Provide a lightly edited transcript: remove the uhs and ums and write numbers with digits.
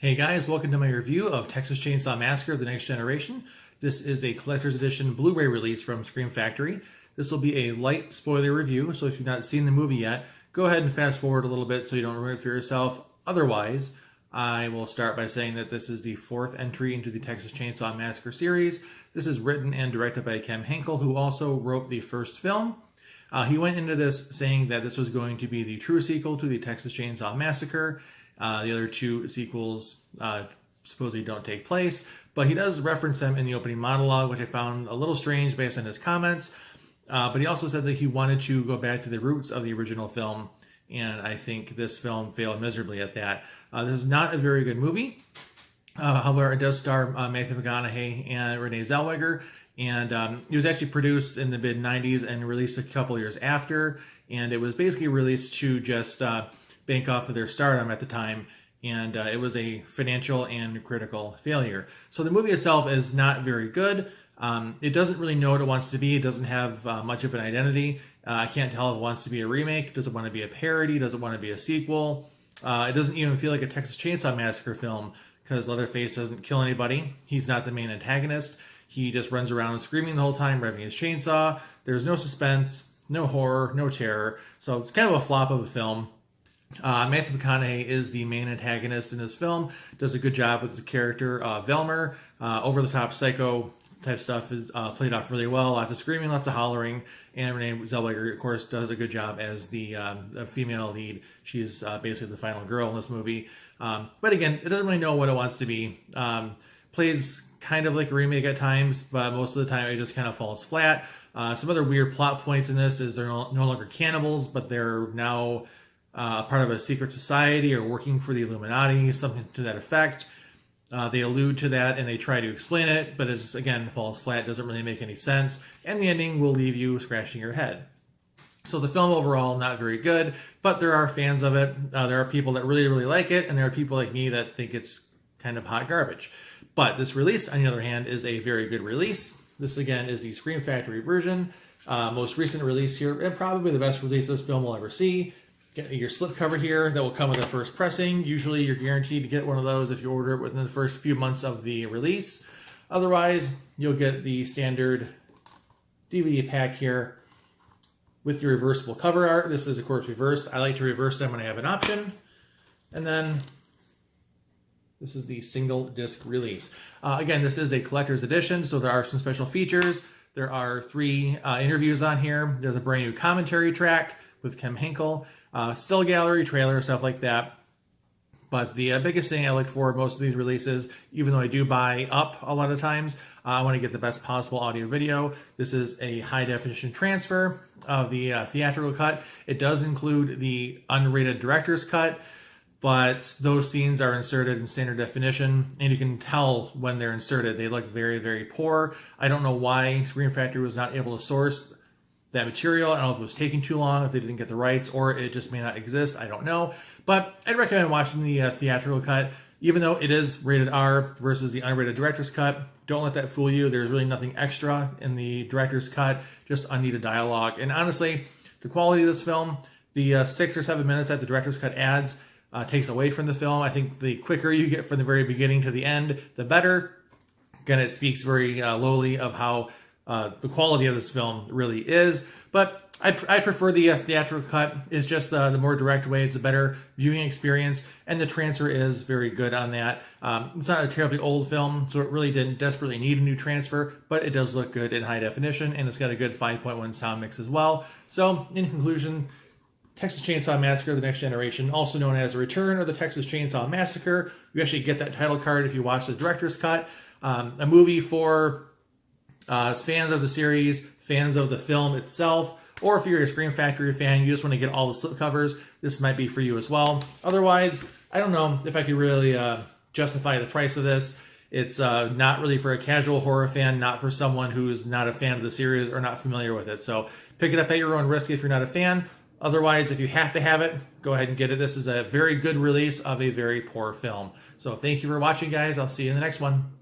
Hey guys, welcome to my review of Texas Chainsaw Massacre: The Next Generation. This is a collector's edition Blu-ray release from Scream Factory. This will be a light spoiler review, so if you've not seen the movie yet, go ahead and fast forward a little bit so you don't ruin it for yourself. Otherwise, I will start by saying that this is the fourth entry into the Texas Chainsaw Massacre series. This is written and directed by Kem Henkel, who also wrote the first film. He went into this saying that this was going to be the true sequel to the Texas Chainsaw Massacre. The other two sequels supposedly don't take place, but he does reference them in the opening monologue, which I found a little strange based on his comments. But he also said that he wanted to go back to the roots of the original film, and I think this film failed miserably at that. This is not a very good movie. However, it does star Matthew McConaughey and Renee Zellweger, and it was actually produced in the mid-90s and released a couple years after, and it was basically released to just bank off of their stardom at the time, and it was a financial and critical failure. So the movie itself is not very good. It doesn't really know what it wants to be. It doesn't have much of an identity. I can't tell if it wants to be a remake. Does it want to be a parody? Does it want to be a sequel? It doesn't even feel like a Texas Chainsaw Massacre film because Leatherface doesn't kill anybody. He's not the main antagonist. He just runs around screaming the whole time, revving his chainsaw. There's no suspense, no horror, no terror. So it's kind of a flop of a film. Matthew McConaughey is the main antagonist in this film, does a good job with the character. Velmer, over-the-top psycho type stuff is played off really well, lots of screaming, lots of hollering, and Renee Zellweger, of course, does a good job as the female lead. She's basically the final girl in this movie. But again, it doesn't really know what it wants to be. Plays kind of like a remake at times, but most of the time it just kind of falls flat. Some other weird plot points in this is they're no longer cannibals, but they're now part of a secret society or working for the Illuminati, something to that effect. They allude to that and they try to explain it, but it's, again, falls flat, doesn't really make any sense, and the ending will leave you scratching your head. So the film overall, not very good, but there are fans of it. There are people that really, really like it, and there are people like me that think it's kind of hot garbage. But this release, on the other hand, is a very good release. This, again, is the Scream Factory version. Most recent release here, and probably the best release this film will ever see. Get your slipcover here that will come with the first pressing. Usually you're guaranteed to get one of those if you order it within the first few months of the release. Otherwise, you'll get the standard DVD pack here with your reversible cover art. This is, of course, reversed. I like to reverse them when I have an option. And then this is the single disc release. Again, this is a collector's edition, so there are some special features. There are 3 interviews on here. There's a brand new commentary track with Kem Henkel. Still gallery, trailer, stuff like that. But the biggest thing I look for most of these releases, even though I do buy up a lot of times, I want to get the best possible audio video. This is a high definition transfer of the theatrical cut. It does include the unrated director's cut, but those scenes are inserted in standard definition, and you can tell when they're inserted. They look very, very poor. I don't know why Scream Factory was not able to source that material. I don't know if it was taking too long, if they didn't get the rights, or it just may not exist. I don't know. But I'd recommend watching the theatrical cut, even though it is rated R versus the unrated director's cut. Don't let that fool you. There's really nothing extra in the director's cut, just unneeded dialogue. And honestly, the quality of this film, the 6 or 7 minutes that the director's cut adds, takes away from the film. I think the quicker you get from the very beginning to the end, the better. Again, it speaks very lowly of how the quality of this film really is, but I prefer the theatrical cut. It's just the more direct way. It's a better viewing experience, and the transfer is very good on that. It's not a terribly old film, so it really didn't desperately need a new transfer, but it does look good in high definition, and it's got a good 5.1 sound mix as well. So, in conclusion, Texas Chainsaw Massacre: The Next Generation, also known as The Return or the Texas Chainsaw Massacre. You actually get that title card if you watch the director's cut. A movie for fans of the series, fans of the film itself, or if you're a Scream Factory fan, you just want to get all the slipcovers, this might be for you as well. Otherwise, I don't know if I could really justify the price of this. It's not really for a casual horror fan, not for someone who's not a fan of the series or not familiar with it. So pick it up at your own risk if you're not a fan. Otherwise, if you have to have it, go ahead and get it. This is a very good release of a very poor film. So thank you for watching, guys. I'll see you in the next one.